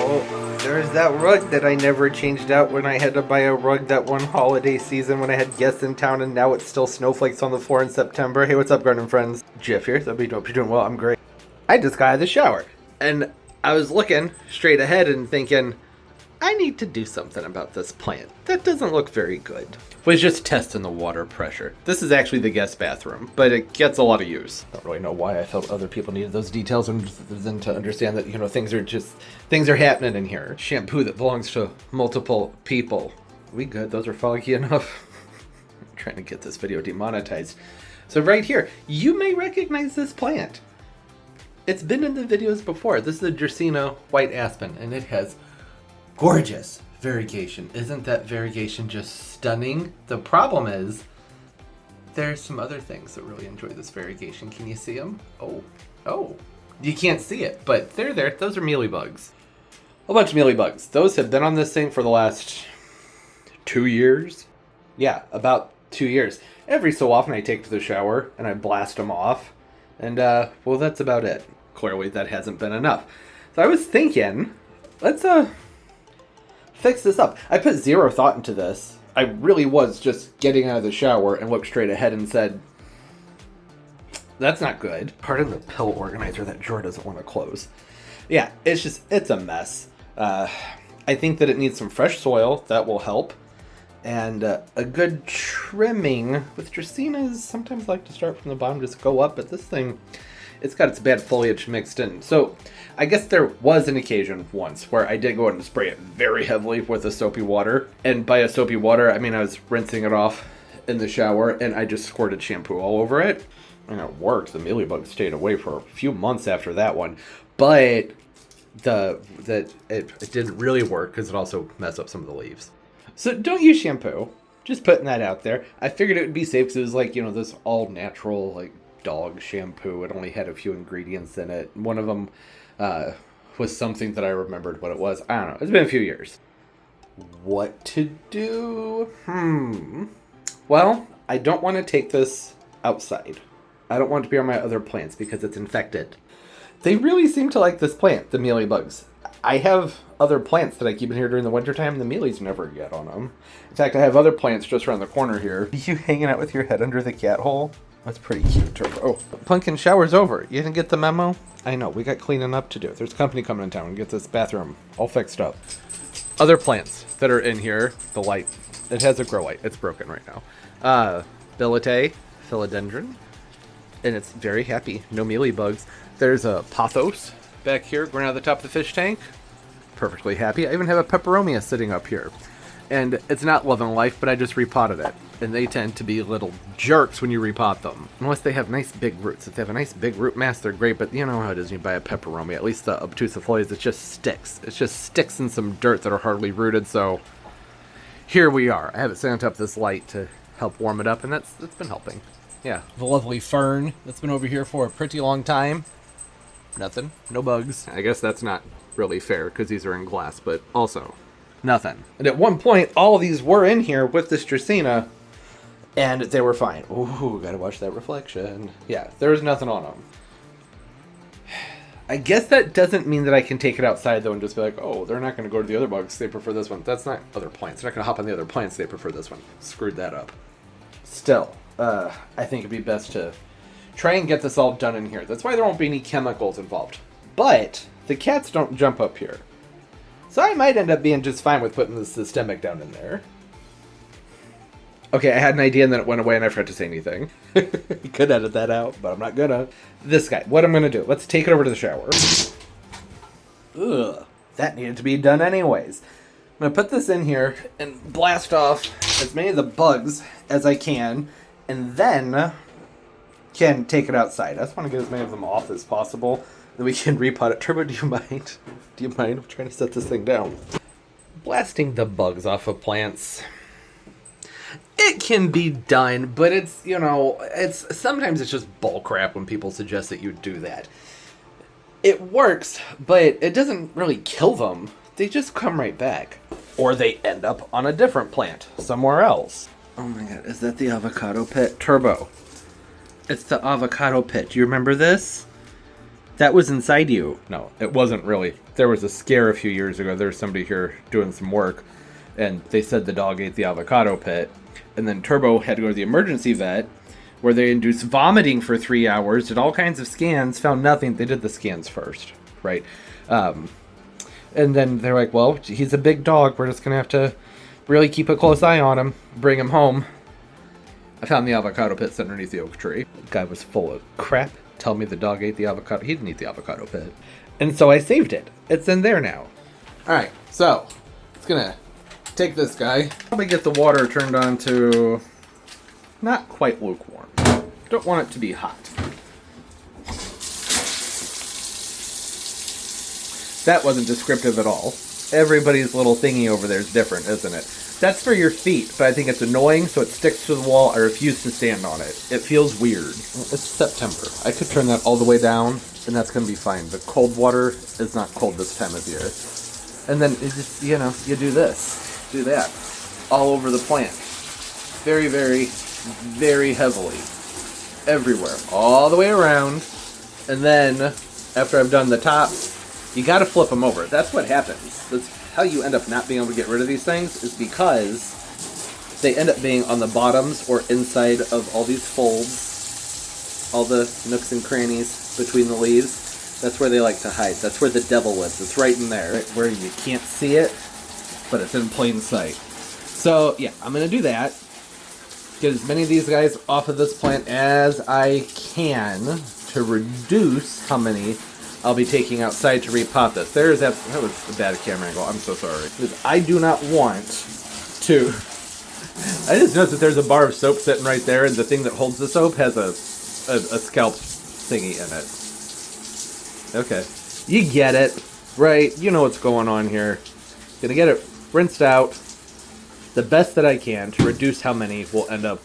Oh, there's that rug that I never changed out when I had to buy a rug that one holiday season when I had guests in town, and now it's still snowflakes on the floor in September. Hey, what's up, garden friends? Jeff here. Hope you're doing well. I'm great. I just got out of the shower, and I was looking straight ahead and thinking, I need to do something about this plant. That doesn't look very good. Was just testing the water pressure. This is actually the guest bathroom, but it gets a lot of use. I don't really know why I felt other people needed those details other than to understand that, things are happening in here. Shampoo that belongs to multiple people. We good? Those are foggy enough. I'm trying to get this video demonetized. So right here, you may recognize this plant. It's been in the videos before. This is a Dracaena white aspen, and it has gorgeous variegation. Isn't that variegation just stunning? The problem is there's some other things that really enjoy this variegation. Can you see them? Oh, you can't see it, but they're there. Those are mealy bugs. A bunch of mealy bugs. Those have been on this thing for the last 2 years. Yeah, about 2 years. Every so often I take to the shower and I blast them off. And, well, that's about it. Clearly that hasn't been enough. So I was thinking, let's, fix this up. I put zero thought into this. I really was just getting out of the shower and looked straight ahead and said, that's not good. Pardon the pill organizer that drawer doesn't want to close. Yeah, it's a mess. I think that it needs some fresh soil. That will help. And a good trimming. With Dracaenas, sometimes like to start from the bottom, just go up. But this thing, it's got its bad foliage mixed in. So I guess there was an occasion once where I did go out and spray it very heavily with a soapy water. And by a soapy water, I mean I was rinsing it off in the shower and I just squirted shampoo all over it. And it worked. The mealybug stayed away for a few months after that one. But it didn't really work because it also messed up some of the leaves. So don't use shampoo. Just putting that out there. I figured it would be safe because it was like, this all natural, like, dog shampoo. It only had a few ingredients in it. One of them was something that I remembered what it was. I don't know. It's been a few years. What to do? Well, I don't want to take this outside. I don't want it to be on my other plants because it's infected. They really seem to like this plant, the mealybugs. I have other plants that I keep in here during the wintertime. The mealies never get on them. In fact, I have other plants just around the corner here. You hanging out with your head under the cat hole? That's pretty cute, Turbo. Oh, Pumpkin shower's over. You didn't get the memo? I know, we got cleaning up to do. There's company coming in town and get this bathroom all fixed up. Other plants that are in here, the light. It has a grow light. It's broken right now. Billet, philodendron, and it's very happy. No mealybugs. There's a pothos back here growing out of the top of the fish tank. Perfectly happy. I even have a peperomia sitting up here. And it's not loving life, but I just repotted it. And they tend to be little jerks when you repot them. Unless they have nice big roots. If they have a nice big root mass, they're great. But you know how it is when you buy a peperomia. At least the obtusifolias, it just sticks. It just sticks in some dirt that are hardly rooted. So here we are. I have it set on top of this light to help warm it up. And that's been helping. Yeah. The lovely fern that's been over here for a pretty long time. Nothing. No bugs. I guess that's not really fair because these are in glass, but also nothing. And at one point, all of these were in here with this Dracaena, and they were fine. Ooh, gotta watch that reflection. Yeah, there was nothing on them. I guess that doesn't mean that I can take it outside, though, and just be like, oh, they're not going to go to the other bugs. They prefer this one. That's not other plants. They're not going to hop on the other plants. They prefer this one. Screwed that up. Still, I think it'd be best to try and get this all done in here. That's why there won't be any chemicals involved. But the cats don't jump up here. So I might end up being just fine with putting the systemic down in there. Okay, I had an idea and then it went away and I forgot to say anything. You could edit that out, but I'm not gonna. This guy, what I'm gonna do, let's take it over to the shower. Ugh, that needed to be done anyways. I'm gonna put this in here and blast off as many of the bugs as I can, and then can take it outside. I just want to get as many of them off as possible. Then we can repot it. Turbo, do you mind? Do you mind? I'm trying to set this thing down. Blasting the bugs off of plants. It can be done, but it's, sometimes it's just bull crap when people suggest that you do that. It works, but it doesn't really kill them. They just come right back. Or they end up on a different plant somewhere else. Oh my god, is that the avocado pit? Turbo. It's the avocado pit. Do you remember this? That was inside you. No, it wasn't really. There was a scare a few years ago. There was somebody here doing some work, and they said the dog ate the avocado pit. And then Turbo had to go to the emergency vet, where they induced vomiting for 3 hours, did all kinds of scans, found nothing. They did the scans first, right? And then they're like, well, he's a big dog. We're just going to have to really keep a close eye on him, bring him home. I found the avocado pits underneath the oak tree. The guy was full of crap. Tell me the dog ate the avocado. He didn't eat the avocado pit. And so I saved it. It's in there now. All right, so it's gonna take this guy. Probably get the water turned on to not quite lukewarm. Don't want it to be hot. That wasn't descriptive at all. Everybody's little thingy over there is different, isn't it? That's for your feet, but I think it's annoying, so it sticks to the wall. I refuse to stand on it. It feels weird. It's September. I could turn that all the way down, and that's going to be fine. The cold water is not cold this time of year. And then, it just, you know, you do this, do that, all over the plant. Very, very, very heavily. Everywhere. All the way around. And then, after I've done the top, you got to flip them over. That's what happens. That's how you end up not being able to get rid of these things, is because they end up being on the bottoms or inside of all these folds, all the nooks and crannies between the leaves. That's where they like to hide. That's where the devil lives. It's right in there, right where you can't see it, but it's in plain sight. So yeah, I'm going to do that. Get as many of these guys off of this plant as I can to reduce how many I'll be taking outside to repot this. That was a bad camera angle. I'm so sorry. Because I do not want to. I just noticed that there's a bar of soap sitting right there, and the thing that holds the soap has a scalp thingy in it. Okay. You get it, right? You know what's going on here. Gonna get it rinsed out the best that I can to reduce how many will end up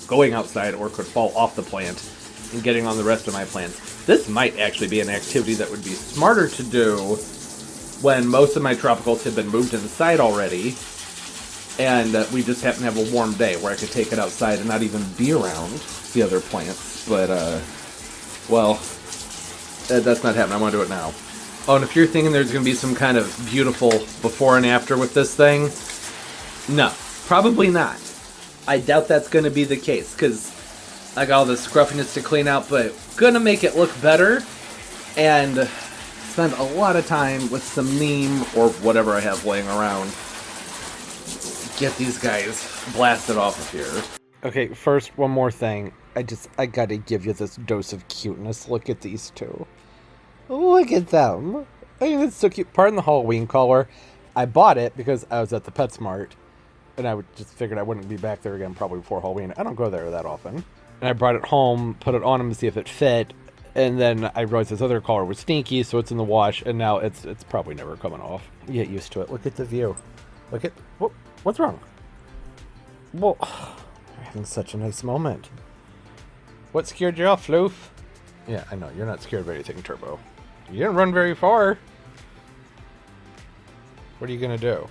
going outside or could fall off the plant and getting on the rest of my plants. This might actually be an activity that would be smarter to do when most of my tropicals have been moved inside already, and we just happen to have a warm day where I could take it outside and not even be around the other plants. But, well, that's not happening. I want to do it now. Oh, and if you're thinking there's going to be some kind of beautiful before and after with this thing, no, probably not. I doubt that's going to be the case, because I got all the scruffiness to clean out, but gonna make it look better and spend a lot of time with some neem or whatever I have laying around. Get these guys blasted off of here. Okay, first, one more thing. I gotta give you this dose of cuteness. Look at these two. Look at them. I mean, it's so cute. Pardon the Halloween color. I bought it because I was at the PetSmart, and I just figured I wouldn't be back there again probably before Halloween. I don't go there that often. And I brought it home, put it on him to see if it fit, and then I realized this other color was stinky, so it's in the wash, and now it's probably never coming off. You get used to it. Look at the view. Look at... What's wrong? Well, you're having such a nice moment. What scared you off, Floof? Yeah, I know. You're not scared of anything, Turbo. You didn't run very far. What are you going to do?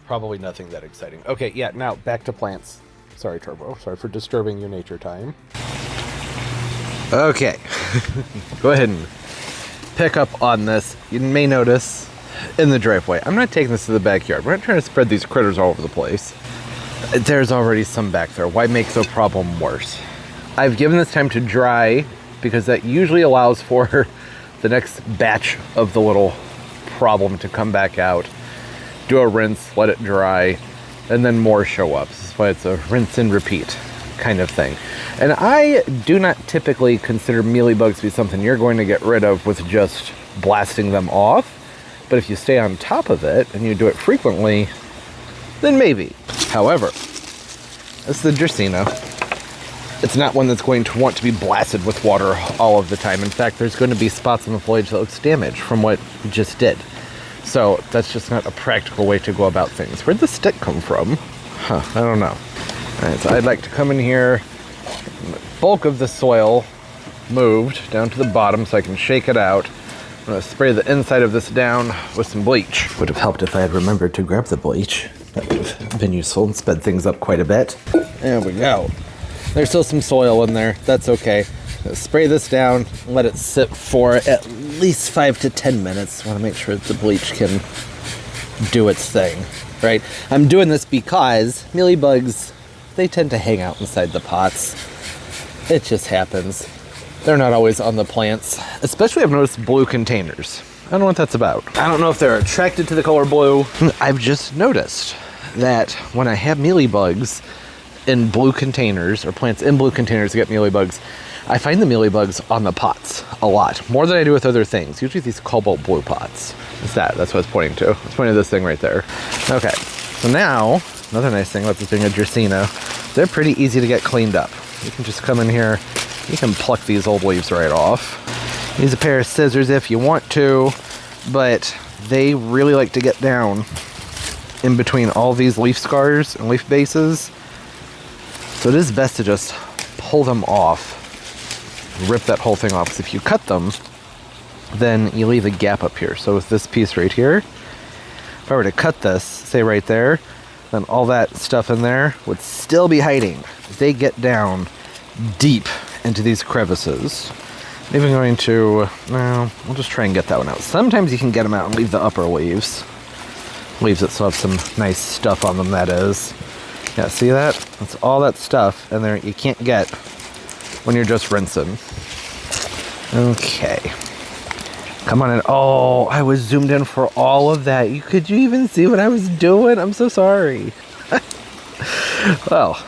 Probably nothing that exciting. Okay, yeah, now back to plants. Sorry, Turbo. Sorry for disturbing your nature time. Okay. Go ahead and pick up on this. You may notice in the driveway, I'm not taking this to the backyard. We're not trying to spread these critters all over the place. There's already some back there. Why make the problem worse? I've given this time to dry because that usually allows for the next batch of the little problem to come back out. Do a rinse, let it dry, and then more show up. This is why it's a rinse and repeat kind of thing. And I do not typically consider mealybugs to be something you're going to get rid of with just blasting them off. But if you stay on top of it and you do it frequently, then maybe. However, this is the Dracaena. It's not one that's going to want to be blasted with water all of the time. In fact, there's going to be spots on the foliage that looks damaged from what you just did. So that's just not a practical way to go about things. Where'd the stick come from? Huh, I don't know. All right, so I'd like to come in here, the bulk of the soil moved down to the bottom so I can shake it out. I'm gonna spray the inside of this down with some bleach. Would have helped if I had remembered to grab the bleach. That would have been useful and sped things up quite a bit. There we go. There's still some soil in there. That's okay. Spray this down, let it sit for at least 5 to 10 minutes. Want to make sure that the bleach can do its thing, right? I'm doing this because mealybugs, they tend to hang out inside the pots. It just happens. They're not always on the plants. Especially I've noticed blue containers. I don't know what that's about. I don't know if they're attracted to the color blue. I've just noticed that when I have mealybugs in blue containers, or plants in blue containers that get mealybugs, I find the mealybugs on the pots a lot. More than I do with other things. Usually these cobalt blue pots. It's that. That's what it's pointing to. It's pointing to this thing right there. Okay. So now, another nice thing about this being a Dracaena, they're pretty easy to get cleaned up. You can just come in here. You can pluck these old leaves right off. Use a pair of scissors if you want to, but they really like to get down in between all these leaf scars and leaf bases. So it is best to just pull them off, rip that whole thing off. Because if you cut them, then you leave a gap up here. So with this piece right here, if I were to cut this, say right there, then all that stuff in there would still be hiding. They get down deep into these crevices. I'm even going to, well, we'll just try and get that one out. Sometimes you can get them out and leave the upper leaves. Leaves that still have some nice stuff on them, that is. Yeah, see that? That's all that stuff in there you can't get when you're just rinsing. Okay. Come on in. Oh, I was zoomed in for all of that. Could you even see what I was doing? I'm so sorry. Well,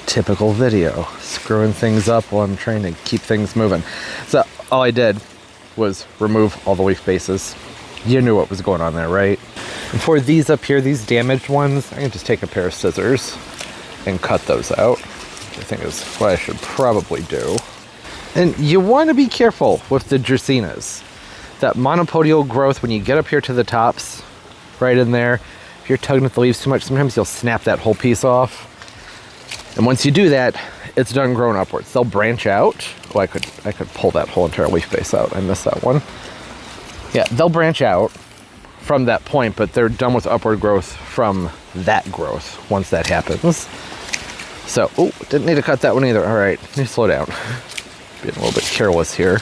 typical video. Screwing things up while I'm trying to keep things moving. So all I did was remove all the leaf bases. You knew what was going on there, right? And for these up here, these damaged ones, I can just take a pair of scissors and cut those out, which I think is what I should probably do. And you want to be careful with the Dracaenas. That monopodial growth, when you get up here to the tops, right in there, if you're tugging at the leaves too much, sometimes you'll snap that whole piece off. And once you do that, it's done growing upwards. They'll branch out. Oh, I could pull that whole entire leaf base out. I missed that one. Yeah, they'll branch out from that point, but they're done with upward growth from that growth once that happens. So, oh, didn't need to cut that one either. All right, need to slow down. Being a little bit careless here.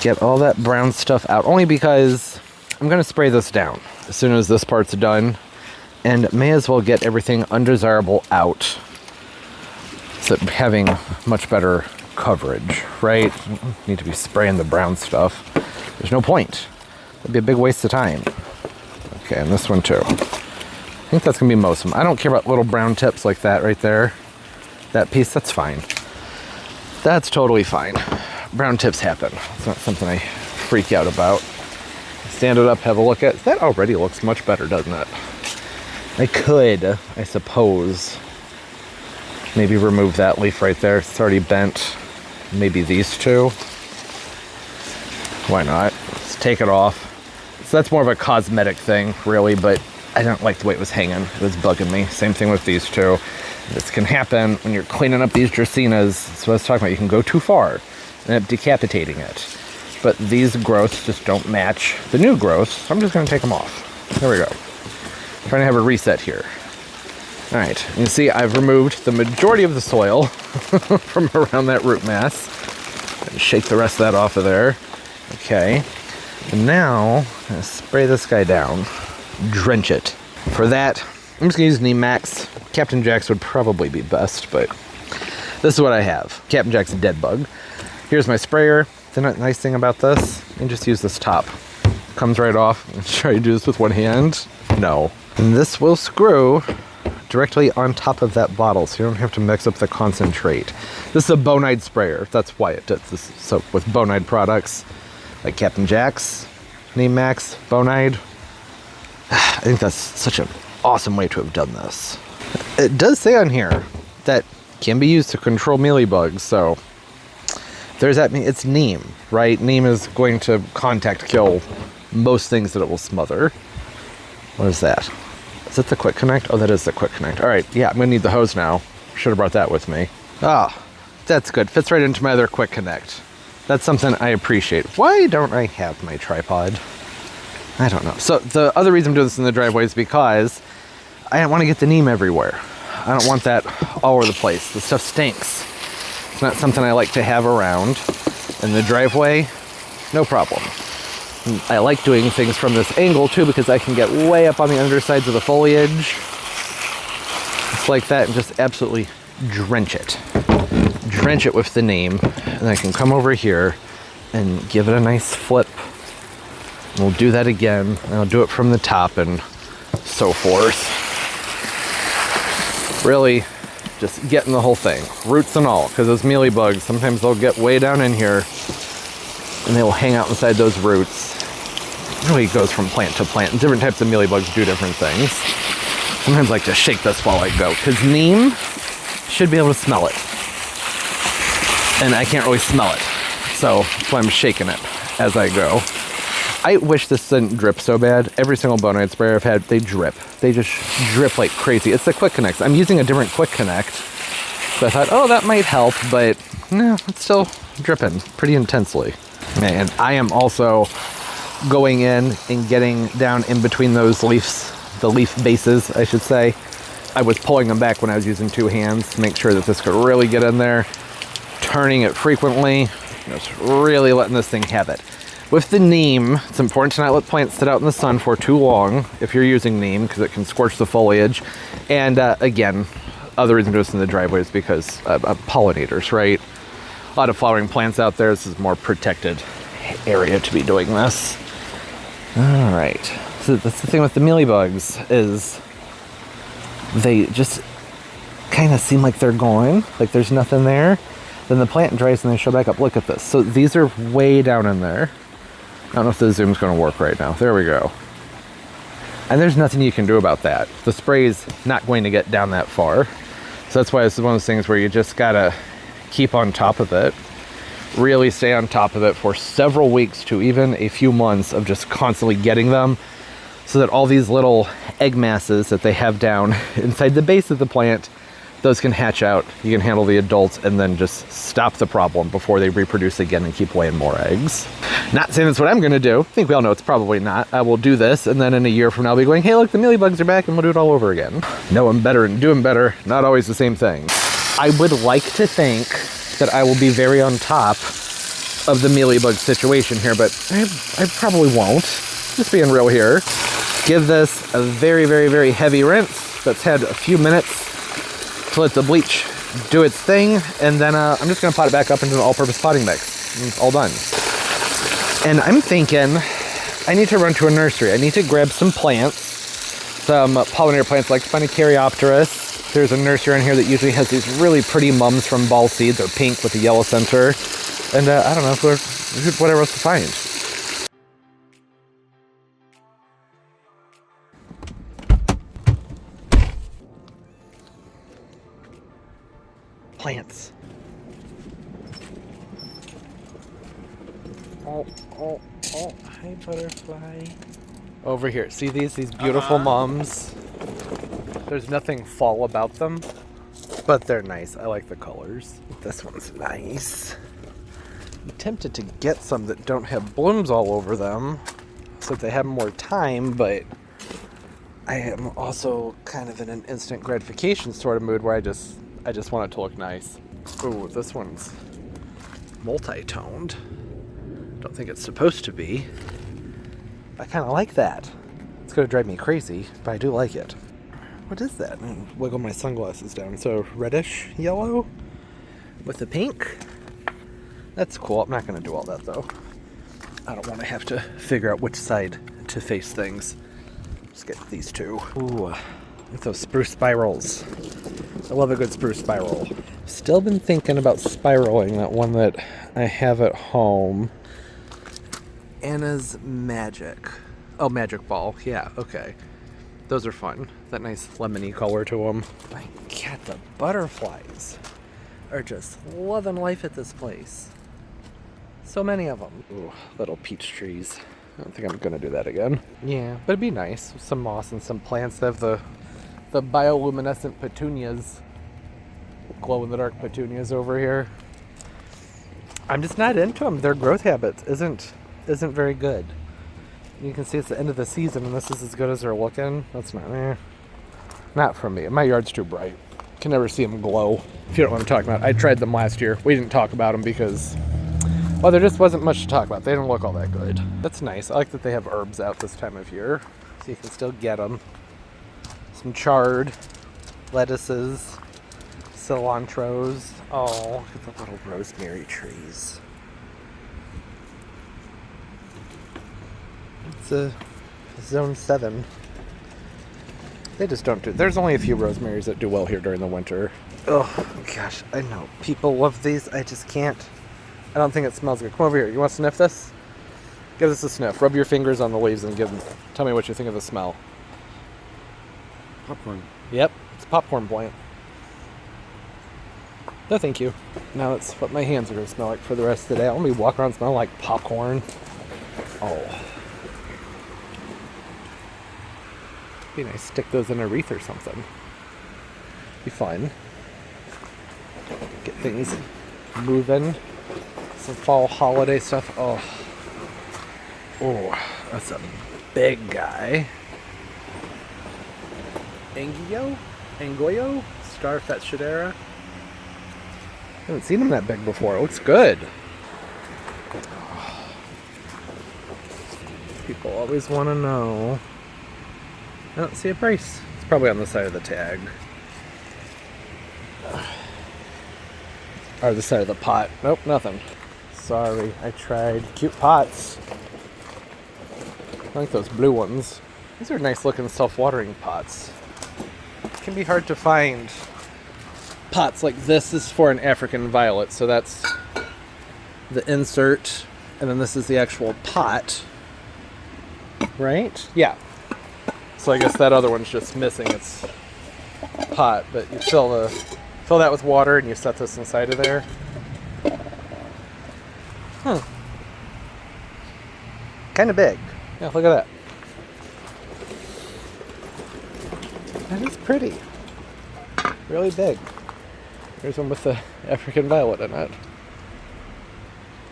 Get all that brown stuff out, only because I'm going to spray this down as soon as this part's done, and may as well get everything undesirable out, so having much better coverage, right? Need to be spraying the brown stuff. There's no point. It'd be a big waste of time. Okay, and this one too. I think that's gonna be most of them. I don't care about little brown tips like that right there. That piece, that's fine. That's totally fine. Brown tips happen. It's not something I freak out about. Stand it up, have a look at. That already looks much better, doesn't it? I could, I suppose, maybe remove that leaf right there. It's already bent. Maybe these two. Why not? Let's take it off. So that's more of a cosmetic thing, really, but I don't like the way it was hanging. It was bugging me. Same thing with these two. This can happen when you're cleaning up these Dracaenas. That's what I was talking about. You can go too far and end up decapitating it. But these growths just don't match the new growth, so I'm just going to take them off. There we go. I'm trying to have a reset here. All right, you can see I've removed the majority of the soil from around that root mass. And shake the rest of that off of there. Okay, and now I'm going to spray this guy down, drench it. For that, I'm just going to use Neem Max. Captain Jack's would probably be best, but this is what I have. Captain Jack's Dead Bug. Here's my sprayer. The nice thing about this, you can just use this top. Comes right off. I'm try to do this with one hand. No. And this will screw directly on top of that bottle, so you don't have to mix up the concentrate. This is a bonide sprayer. That's why it does this. So with bonide products, like Captain Jack's, Neem Max, bonide, I think that's such an awesome way to have done this. It does say on here that can be used to control mealybugs, so there's that. It's neem, right? Neem is going to contact kill most things that it will smother. What is that? Is that the quick connect? Oh, that is the quick connect. All right, yeah, I'm gonna need the hose now. Should have brought that with me. Ah, that's good. Fits right into my other quick connect. That's something I appreciate. Why don't I have my tripod? I don't know. So the other reason I'm doing this in the driveway is because I don't want to get the neem everywhere. I don't want that all over the place. The stuff stinks. It's not something I like to have around in the driveway. No problem. And I like doing things from this angle too because I can get way up on the undersides of the foliage. Just like that, and just absolutely drench it. Drench it with the neem. And I can come over here and give it a nice flip. And we'll do that again. And I'll do it from the top and so forth. Really just getting the whole thing, roots and all, because those mealy bugs, sometimes they'll get way down in here and they will hang out inside those roots. It really goes from plant to plant. And different types of mealy bugs do different things. Sometimes I like to shake this while I go, because neem should be able to smell it. And I can't really smell it. So that's why I'm shaking it as I go. I wish this didn't drip so bad. Every single bonite sprayer I've had, they drip. They just drip like crazy. It's the quick connects. I'm using a different quick connect. So I thought, oh, that might help, but no, it's still dripping pretty intensely. And I am also going in and getting down in between those leaves, the leaf bases, I should say. I was pulling them back when I was using two hands to make sure that this could really get in there. Turning it frequently, just really letting this thing have it. With the neem, it's important to not let plants sit out in the sun for too long if you're using neem, because it can scorch the foliage. And again, other reason to do this in the driveway is because of pollinators, right? A lot of flowering plants out there. This is a more protected area to be doing this. All right. So that's the thing with the mealybugs, is they just kind of seem like they're gone, like there's nothing there. Then the plant dries and they show back up. Look at this. So these are way down in there. I don't know if the zoom's going to work right now. There we go. And there's nothing you can do about that. The spray's not going to get down that far. So that's why this is one of those things where you just got to keep on top of it. Really stay on top of it for several weeks to even a few months of just constantly getting them, so that all these little egg masses that they have down inside the base of the plant, those can hatch out. You can handle the adults and then just stop the problem before they reproduce again and keep laying more eggs. Not saying that's what I'm gonna do. I think we all know it's probably not. I will do this, and then in a year from now I'll be going, hey look, the mealybugs are back, and we'll do it all over again. Knowing better and doing better, not always the same thing. I would like to think that I will be very on top of the mealybug situation here, but I probably won't. Just being real here. Give this a very, very, very heavy rinse that's had a few minutes to let the bleach do its thing, and then I'm just gonna pot it back up into an all-purpose potting mix. And it's all done. And I'm thinking I need to run to a nursery. I need to grab some plants, some pollinator plants like Spinocaryopteris. There's a nursery in here that usually has these really pretty mums from ball seed. They're pink with a yellow center. And I don't know, whatever else to find. Plants. Oh, hi butterfly. Over here, see these beautiful mums? There's nothing fall about them, but they're nice. I like the colors. This one's nice. I'm tempted to get some that don't have blooms all over them, so that they have more time, but I am also kind of in an instant gratification sort of mood where I just want it to look nice. Ooh, this one's multi-toned. Don't think it's supposed to be. I kind of like that. It's going to drive me crazy, but I do like it. What is that? I'm gonna wiggle my sunglasses down. So reddish yellow with the pink. That's cool. I'm not going to do all that though. I don't want to have to figure out which side to face things. Just get these two. Ooh, with those spruce spirals. I love a good spruce spiral. Still been thinking about spiraling that one that I have at home. Anna's Magic. Oh, Magic Ball. Yeah, okay. Those are fun. That nice lemony color to them. My God, the butterflies are just loving life at this place. So many of them. Ooh, little peach trees. I don't think I'm gonna do that again. Yeah, but it'd be nice. Some moss and some plants that have the bioluminescent petunias. Glow-in-the-dark petunias over here. I'm just not into them. Their growth habits isn't very good. You can see it's the end of the season and this is as good as they're looking. That's not for me. My yard's too bright. Can never see them glow. If you don't know what I'm talking about. I tried them last year. We didn't talk about them because, well, there just wasn't much to talk about. They didn't look all that good. That's nice. I like that they have herbs out this time of year, so you can still get them. Some chard, lettuces, cilantros. Oh, look at the little rosemary trees. It's a zone 7. They just don't do. There's only a few rosemaries that do well here during the winter. Oh gosh, I know. People love these. I just can't. I don't think it smells good. Come over here. You want to sniff this? Give this a sniff. Rub your fingers on the leaves and tell me what you think of the smell. Popcorn. Yep, it's a popcorn plant. No, thank you. Now that's what my hands are going to smell like for the rest of the day. I'll be walking around smelling like popcorn. Oh. Be nice to stick those in a wreath or something. Be fun. Get things moving. Some fall holiday stuff. Oh. Oh, that's a big guy. Angoyo? Star Fetchadera? I haven't seen him that big before. It looks good. People always want to know. I don't see a price. It's probably on the side of the tag. Or the side of the pot. Nope, nothing. Sorry, I tried. Cute pots. I like those blue ones. These are nice looking self-watering pots. It can be hard to find pots like this. Is for an African violet, so that's the insert, and then this is the actual pot, right? Yeah. So I guess that other one's just missing its pot, but you fill that with water and you set this inside of there. Kind of big. Yeah, look at that. That is pretty. Really big. There's one with the African violet in it.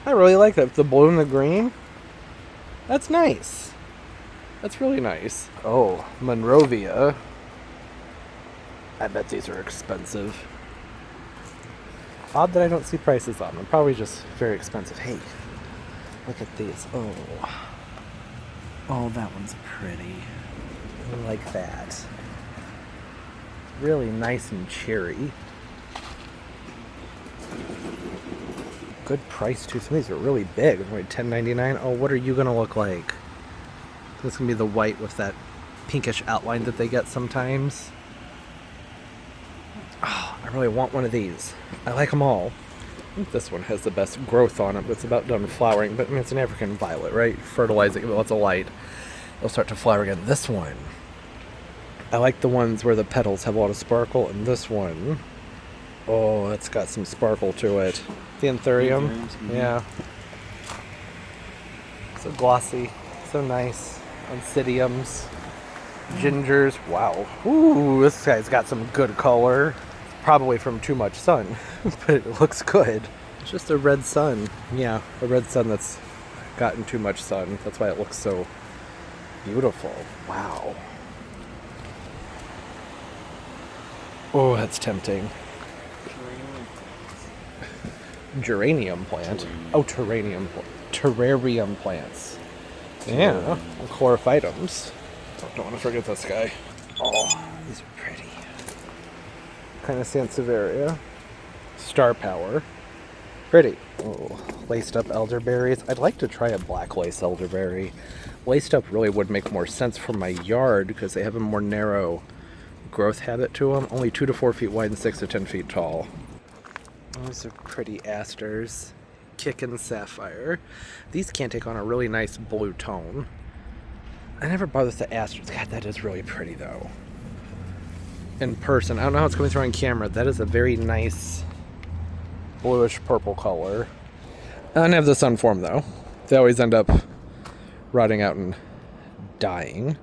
I really like that. The blue and the green. That's nice. That's really nice. Oh, Monrovia. I bet these are expensive. Odd that I don't see prices on them. Probably just very expensive. Hey, look at these. Oh. Oh, that one's pretty. I like that. Really nice and cherry. Good price too. Some of these are really big. Wait, $10.99. Oh, what are you gonna look like? This is gonna be the white with that pinkish outline that they get sometimes. Oh, I really want one of these. I like them all. I think this one has the best growth on it, but it's about done flowering. But I mean, it's an African violet, right? Fertilizing it with lots of light, it'll start to flower again. This one, I like the ones where the petals have a lot of sparkle, and this one, oh, it's got some sparkle to it. The anthurium, yeah. So glossy, so nice. Oncidiums, gingers, wow. Ooh, this guy's got some good color. Probably from too much sun, but it looks good. It's just a red sun. Yeah, a red sun that's gotten too much sun. That's why it looks so beautiful. Wow. Oh, that's tempting. Geranium plant. Oh, terrarium plants. Yeah, chlorophytums. Don't want to forget this guy. Oh, these are pretty. Kind of Sansevieria. Star Power. Pretty. Oh, laced up elderberries. I'd like to try a black lace elderberry. Laced up really would make more sense for my yard because they have a more narrow growth habit to them. Only 2 to 4 feet wide and 6 to 10 feet tall. Those are pretty asters. Kickin' Sapphire. These can take on a really nice blue tone. I never bothered with the asters. God, that is really pretty though. In person, I don't know how it's coming through on camera. That is a very nice bluish purple color. I don't have the sun for them though. They always end up rotting out and dying.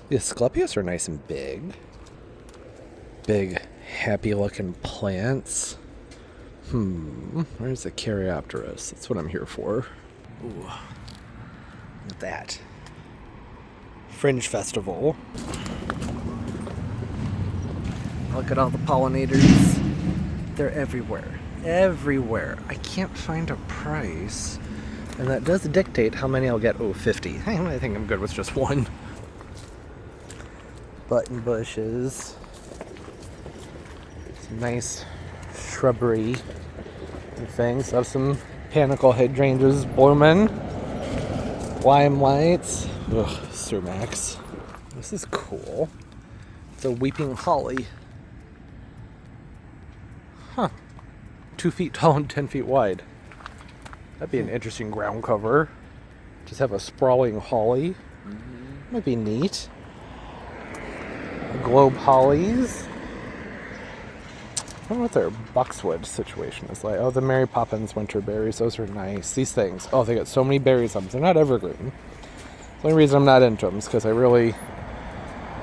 The Asclepias are nice and big. Big, happy looking plants. Where's the Caryopteris? That's what I'm here for. Ooh. Look at that. Fringe Festival. Look at all the pollinators. They're everywhere. Everywhere. I can't find a price. And that does dictate how many I'll get. Oh, 50. I think I'm good with just one. Button bushes. Some nice shrubbery and things. I have some panicle hydrangeas blooming. Limelights. Ugh, sumacs. This is cool. It's a weeping holly. Huh. 2 feet tall and 10 feet wide. That'd be an interesting ground cover. Just have a sprawling holly. Might be neat. Globe hollies. I don't know what their boxwood situation is like. Oh, the Mary Poppins winter berries. Those are nice. These things. Oh, they get so many berries on them. They're not evergreen. The only reason I'm not into them is because I really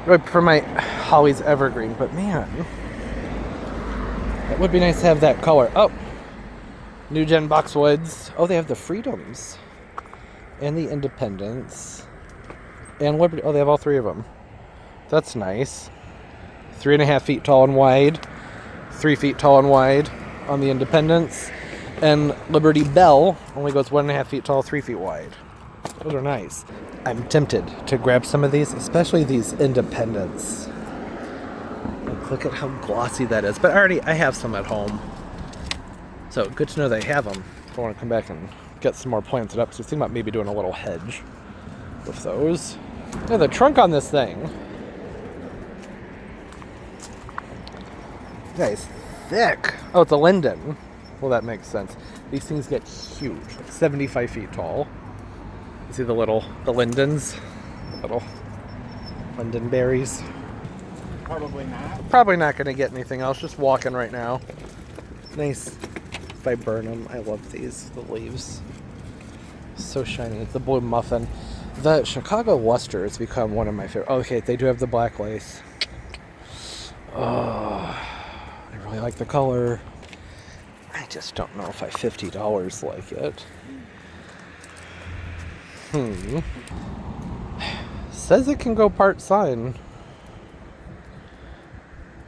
prefer my hollies evergreen. But man, it would be nice to have that color. Oh, New Gen Boxwoods. Oh, they have the Freedoms. And the Independence. And Liberty. Oh, they have all three of them. That's nice. 3.5 feet tall and wide. 3 feet tall and wide on the Independence. And Liberty Bell only goes 1.5 feet tall, 3 feet wide. Those are nice. I'm tempted to grab some of these, especially these Independence. Like, look at how glossy that is. But I have some at home. So good to know they have them. I want to come back and get some more planted up. So think about maybe doing a little hedge with those. Yeah, the trunk on this thing. Yeah, it's thick. Oh, it's a linden. Well, that makes sense. These things get huge, like 75 feet tall. You see the lindens? Little linden berries. Probably not. Probably not going to get anything else. Just walking right now. Nice viburnum. I love these. The leaves. So shiny. It's the blue muffin. The Chicago luster has become one of my favorite. Oh, okay, they do have the black lace. Oh, I really like the color. I just don't know if I $50 like it. Says it can go part sign.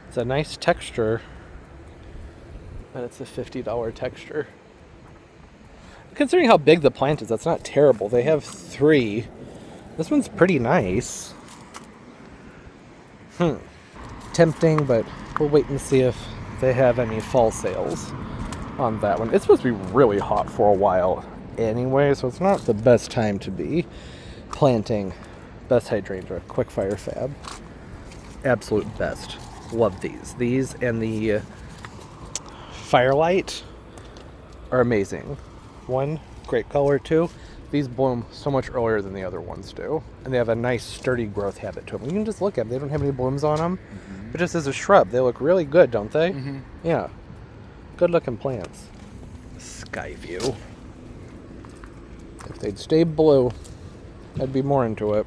It's a nice texture, but it's a $50 texture. Considering how big the plant is, that's not terrible. They have 3. This one's pretty nice. Tempting, but we'll wait and see if they have any fall sales on that one. It's supposed to be really hot for a while anyway, so it's not the best time to be planting. Best hydrangea, quick fire fab. Absolute best. Love these. These and the Firelight are amazing. One, great color. 2, these bloom so much earlier than the other ones do. And they have a nice sturdy growth habit to them. You can just look at them. They don't have any blooms on them. But just as a shrub, they look really good, don't they? Yeah. Good looking plants. Skyview. If they'd stay blue, I'd be more into it.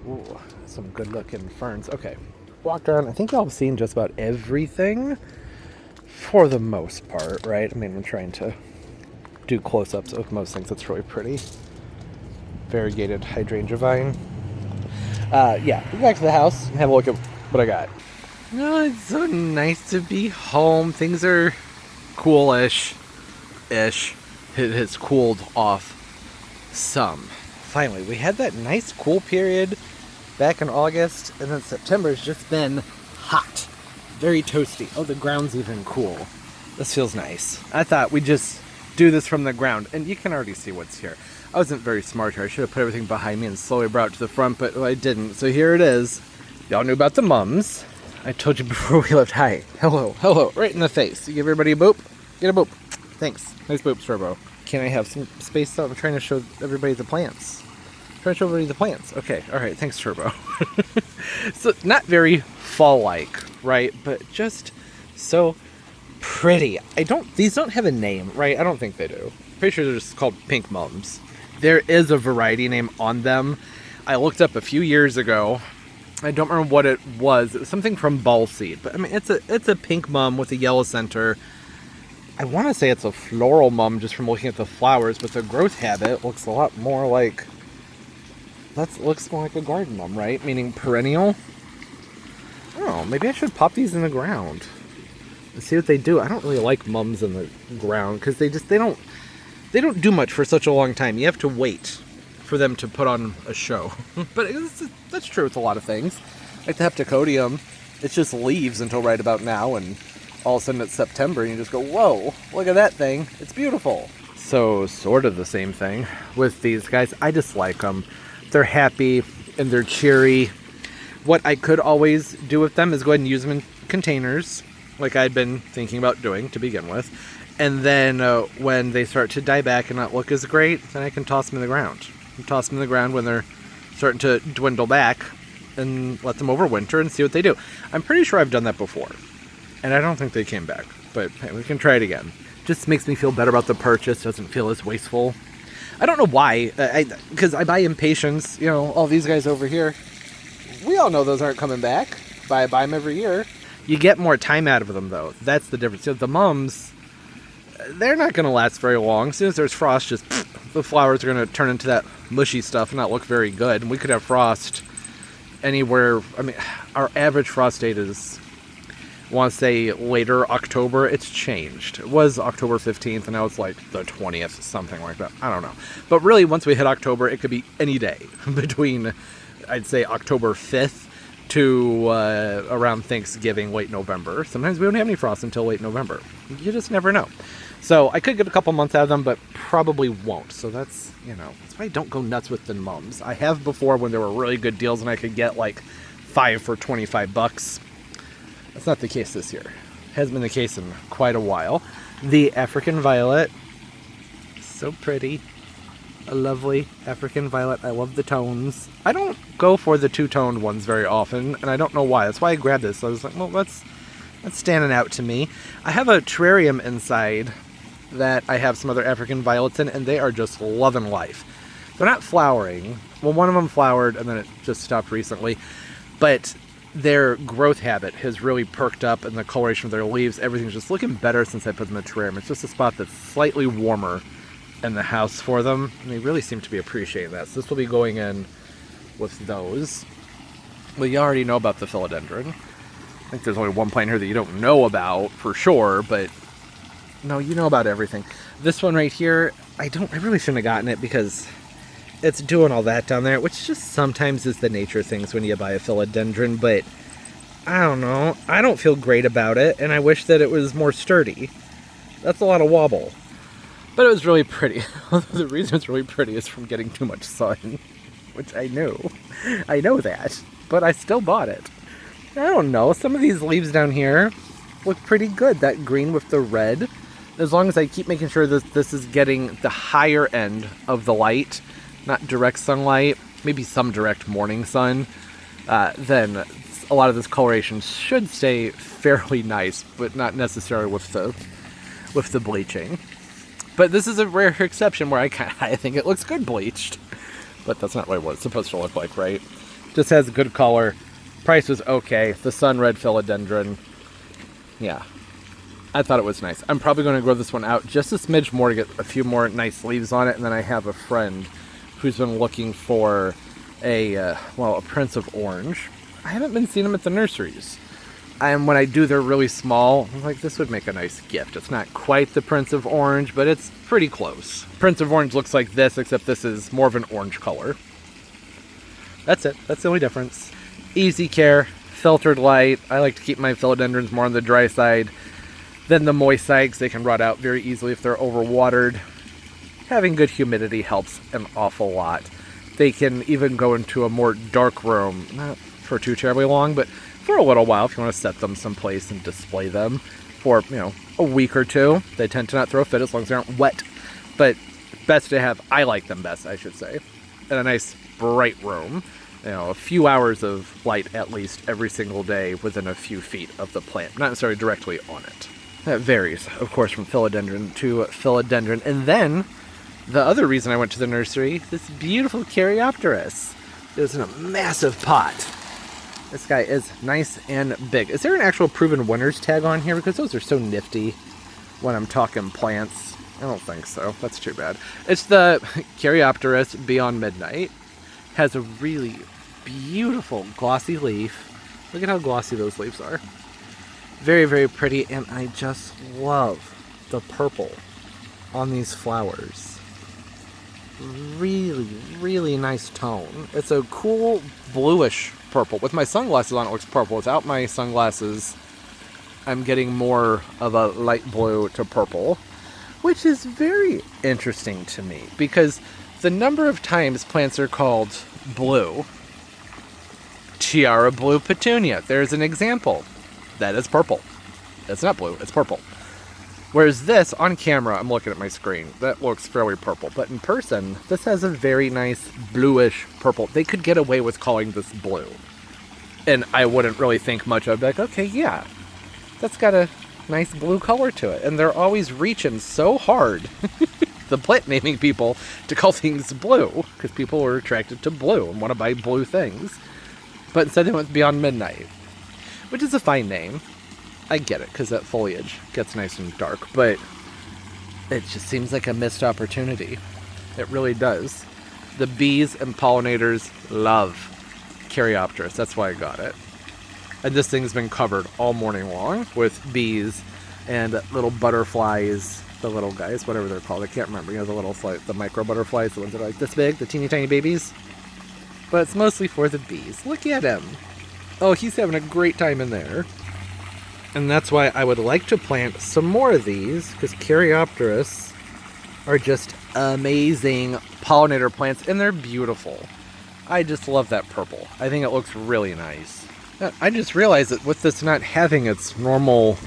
Ooh, some good looking ferns. Okay. Walked around. I think y'all have seen just about everything for the most part, right? I mean, I'm trying to do close-ups of most things. That's really pretty. Variegated hydrangea vine. Yeah, go back to the house and have a look at what I got. Oh, it's so nice to be home. Things are coolish. It has cooled off some. Finally, we had that nice cool period back in August, and then September's just been hot. Very toasty. Oh, the ground's even cool. This feels nice. I thought we'd just do this from the ground, and you can already see what's here. I wasn't very smart here. I should have put everything behind me and slowly brought it to the front, but I didn't. So here it is. Y'all knew about the mums. I told you before we left. Hi. Hello. Right in the face. You give everybody a boop? Get a boop. Thanks. Nice boop, Turbo. Can I have some space out? I'm trying to show everybody the plants. Okay. All right. Thanks, Turbo. So not very fall-like, right? But just so pretty. These don't have a name, right? I don't think they do. Pretty sure they're just called pink mums. There is a variety name on them. I looked up a few years ago. I don't remember what it was. It was something from ball seed, but I mean, it's a pink mum with a yellow center. I want to say it's a floral mum just from looking at the flowers, but the growth habit looks a lot more like. Looks more like a garden mum, right? Meaning perennial. Oh, know. Maybe I should pop these in the ground and see what they do. I don't really like mums in the ground because they don't do much for such a long time. You have to wait for them to put on a show. But that's true with a lot of things. Like the Heptacodium, it's just leaves until right about now, and all of a sudden it's September, and you just go, whoa, look at that thing. It's beautiful. So sort of the same thing with these guys. I just like them. They're happy and they're cheery. What I could always do with them is go ahead and use them in containers, like I'd been thinking about doing to begin with. And then when they start to die back and not look as great, then I can toss them in the ground. Toss them in the ground when they're starting to dwindle back and let them overwinter and see what they do. I'm pretty sure I've done that before, and I don't think they came back, but hey, we can try it again. Just makes me feel better about the purchase. Doesn't feel as wasteful. I don't know why, because I buy Impatiens, you know, all these guys over here. We all know those aren't coming back. I buy them every year. You get more time out of them, though. That's the difference. You know, the mums, they're not going to last very long. As soon as there's frost, just the flowers are going to turn into that mushy stuff and not look very good. And we could have frost anywhere. I mean, our average frost date is, I want to say, later October. It's changed. It was October 15th, and now it's like the 20th, something like that. I don't know. But really, once we hit October, it could be any day between, I'd say, October 5th to around Thanksgiving, late November. Sometimes we don't have any frost until late November. You just never know. So I could get a couple months out of them, but probably won't. So that's, you know, that's why I don't go nuts with the mums. I have before when there were really good deals and I could get like 5 for $25. That's not the case this year. Hasn't been the case in quite a while. The African Violet, so pretty. A lovely African Violet. I love the tones. I don't go for the two-toned ones very often, and I don't know why. That's why I grabbed this. So I was like, well, that's standing out to me. I have a terrarium inside that I have some other African Violets in, and they are just loving life. They're not flowering. Well, one of them flowered, and then it just stopped recently. But their growth habit has really perked up, and the coloration of their leaves, everything's just looking better since I put them in the terrarium. It's just a spot that's slightly warmer in the house for them, and they really seem to be appreciating that. So this will be going in with those. Well, you already know about the philodendron. I think there's only one plant here that you don't know about for sure, but no, you know about everything. This one right here, I really shouldn't have gotten it because it's doing all that down there, which just sometimes is the nature of things when you buy a philodendron, but I don't know. I don't feel great about it, and I wish that it was more sturdy. That's a lot of wobble. But it was really pretty. The reason it's really pretty is from getting too much sun, which I knew. I know that, but I still bought it. I don't know. Some of these leaves down here look pretty good. That green with the red. As long as I keep making sure that this is getting the higher end of the light, not direct sunlight, maybe some direct morning sun, then a lot of this coloration should stay fairly nice, but not necessarily with the bleaching. But this is a rare exception where I think it looks good bleached. But that's not really what it's supposed to look like, right? Just has good color. Price was okay. The sun red philodendron. Yeah. I thought it was nice. I'm probably going to grow this one out just a smidge more to get a few more nice leaves on it. And then I have a friend who's been looking for a Prince of Orange. I haven't been seeing them at the nurseries. And when I do, they're really small. I'm like, this would make a nice gift. It's not quite the Prince of Orange, but it's pretty close. Prince of Orange looks like this, except this is more of an orange color. That's it. That's the only difference. Easy care, filtered light. I like to keep my philodendrons more on the dry side than the moist side, because they can rot out very easily if they're overwatered. Having good humidity helps an awful lot. They can even go into a more dark room, not for too terribly long, but for a little while, if you want to set them someplace and display them for, a week or two. They tend to not throw a fit as long as they aren't wet. But best to have, I like them best, I should say, in a nice bright room. A few hours of light at least every single day within a few feet of the plant, not necessarily directly on it. That varies, of course, from philodendron to philodendron. And then, the other reason I went to the nursery, this beautiful Caryopteris. It was in a massive pot. This guy is nice and big. Is there an actual proven winner's tag on here? Because those are so nifty when I'm talking plants. I don't think so. That's too bad. It's the Caryopteris Beyond Midnight. Has a really beautiful glossy leaf. Look at how glossy those leaves are. Very, very pretty, and I just love the purple on these flowers. Really, really nice tone. It's a cool bluish purple. With my sunglasses on, it looks purple. Without my sunglasses, I'm getting more of a light blue to purple, which is very interesting to me because the number of times plants are called blue. Tiara blue petunia. There's an example. That is purple. It's not blue, it's purple. Whereas this, on camera, I'm looking at my screen, that looks fairly purple. But in person, this has a very nice bluish purple. They could get away with calling this blue. And I wouldn't really think much of it. Like, okay, yeah, that's got a nice blue color to it. And they're always reaching so hard, the plant naming people, to call things blue. Because people are attracted to blue and want to buy blue things. But instead they went Beyond Midnight, which is a fine name. I get it, because that foliage gets nice and dark, but it just seems like a missed opportunity. It really does. The bees and pollinators love Caryopteris. That's why I got it. And this thing's been covered all morning long with bees and little butterflies, the little guys, whatever they're called. I can't remember. You know, the little the micro butterflies, the ones that are like this big, the teeny tiny babies. But it's mostly for the bees. Look at him. Oh, he's having a great time in there. And that's why I would like to plant some more of these, because Caryopteris are just amazing pollinator plants, and they're beautiful. I just love that purple. I think it looks really nice. I just realized that with this not having its normal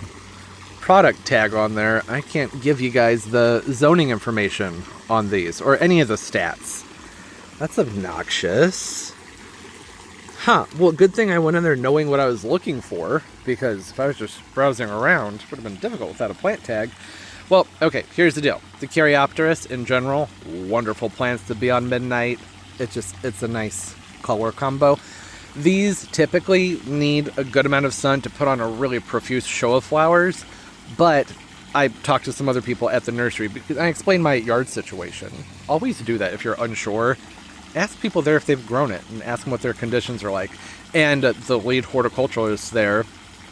product tag on there, I can't give you guys the zoning information on these, or any of the stats. That's obnoxious. Huh, well, good thing I went in there knowing what I was looking for, because if I was just browsing around, it would have been difficult without a plant tag. Well, okay, here's the deal. The Caryopteris, in general, wonderful plants to Beyond Midnight. It's a nice color combo. These typically need a good amount of sun to put on a really profuse show of flowers, but I talked to some other people at the nursery, because I explained my yard situation. Always do that if you're unsure. Ask people there if they've grown it and ask them what their conditions are like. And the lead horticulturalist there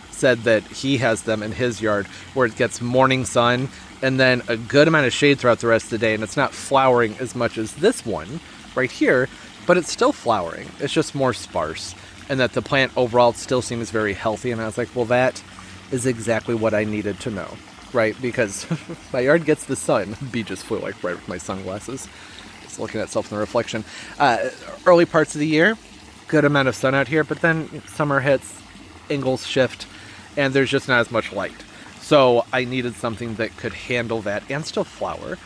said that he has them in his yard where it gets morning sun and then a good amount of shade throughout the rest of the day, and it's not flowering as much as this one right here, but it's still flowering. It's just more sparse, and that the plant overall still seems very healthy. And I was like, well, that is exactly what I needed to know, right? Because my yard gets the sun. Bee just flew like right with my sunglasses. Looking at itself in the reflection. Early parts of the year, good amount of sun out here, but then summer hits, angles shift, and there's just not as much light. So I needed something that could handle that and still flower.